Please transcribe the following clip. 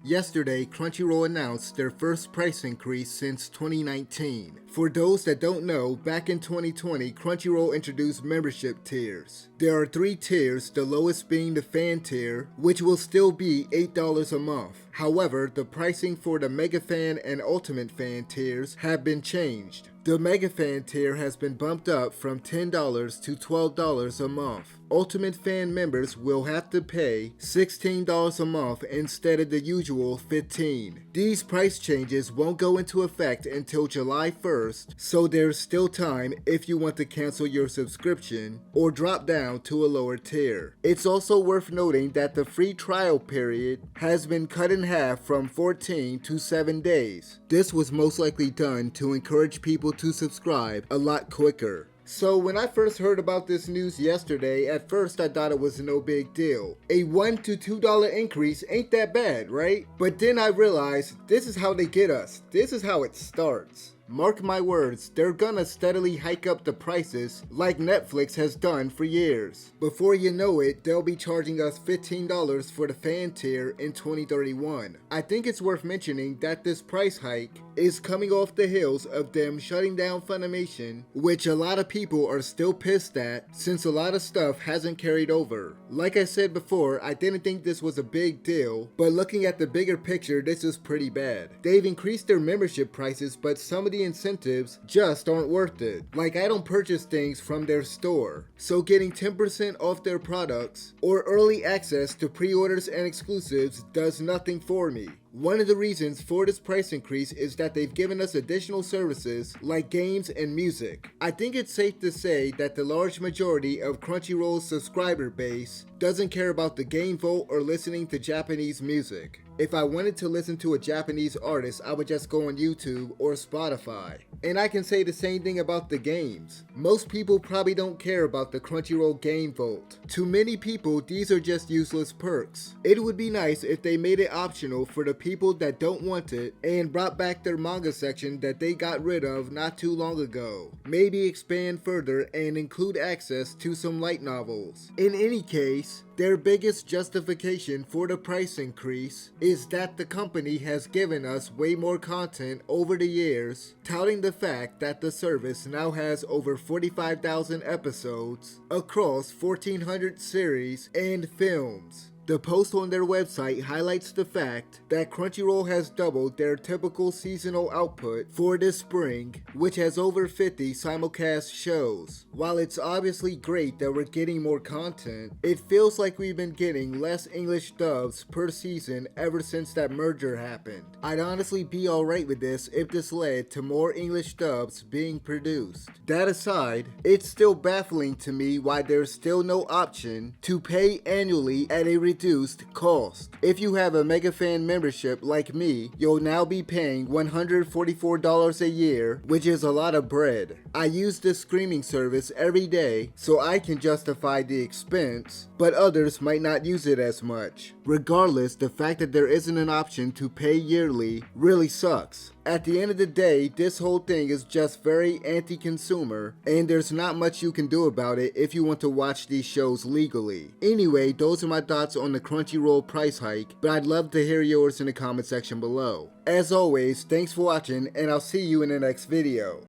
Yesterday, Crunchyroll announced their first price increase since 2019. For those that don't know, back in 2020, Crunchyroll introduced membership tiers. There are 3 tiers, the lowest being the fan tier, which will still be $8 a month. However, the pricing for the Mega Fan and Ultimate Fan tiers have been changed. The Mega Fan tier has been bumped up from $10 to $12 a month. Ultimate Fan members will have to pay $16 a month instead of the usual $15. These price changes won't go into effect until July 1st, so there's still time if you want to cancel your subscription or drop down to a lower tier. It's also worth noting that the free trial period has been cut in half from 14 to 7 days. This was most likely done to encourage people to subscribe a lot quicker. So when I first heard about this news yesterday, at first I thought it was no big deal. A $1 to $2 increase ain't that bad, right? But then I realized this is how they get us. This is how it starts. Mark my words, they're gonna steadily hike up the prices like Netflix has done for years. Before you know it, they'll be charging us $15 for the fan tier in 2031. I think it's worth mentioning that this price hike is coming off the heels of them shutting down Funimation, which a lot of people are still pissed at since a lot of stuff hasn't carried over. Like I said before, I didn't think this was a big deal, but looking at the bigger picture, this is pretty bad. They've increased their membership prices, but some of the incentives just aren't worth it. Like, I don't purchase things from their store, so getting 10% off their products or early access to pre-orders and exclusives does nothing for me. One of the reasons for this price increase is that they've given us additional services like games and music. I think it's safe to say that the large majority of Crunchyroll's subscriber base doesn't care about the game vault or listening to Japanese music. If I wanted to listen to a Japanese artist, I would just go on YouTube or Spotify. And I can say the same thing about the games. Most people probably don't care about the Crunchyroll game vault. To many people, these are just useless perks. It would be nice if they made it optional for the people that don't want it and brought back their manga section that they got rid of not too long ago. Maybe expand further and include access to some light novels. In any case, their biggest justification for the price increase is that the company has given us way more content over the years, touting the fact that the service now has over 45,000 episodes across 1,400 series and films. The post on their website highlights the fact that Crunchyroll has doubled their typical seasonal output for this spring, which has over 50 simulcast shows. While it's obviously great that we're getting more content, it feels like we've been getting less English dubs per season ever since that merger happened. I'd honestly be alright with this if this led to more English dubs being produced. That aside, it's still baffling to me why there's still no option to pay annually at a reduced cost. If you have a Mega Fan membership like me, you'll now be paying $144 a year, which is a lot of bread. I use this streaming service every day, so I can justify the expense, but others might not use it as much. Regardless, the fact that there isn't an option to pay yearly really sucks. At the end of the day, this whole thing is just very anti-consumer, and there's not much you can do about it if you want to watch these shows legally. Anyway, those are my thoughts on the Crunchyroll price hike, but I'd love to hear yours in the comment section below. As always, thanks for watching, and I'll see you in the next video.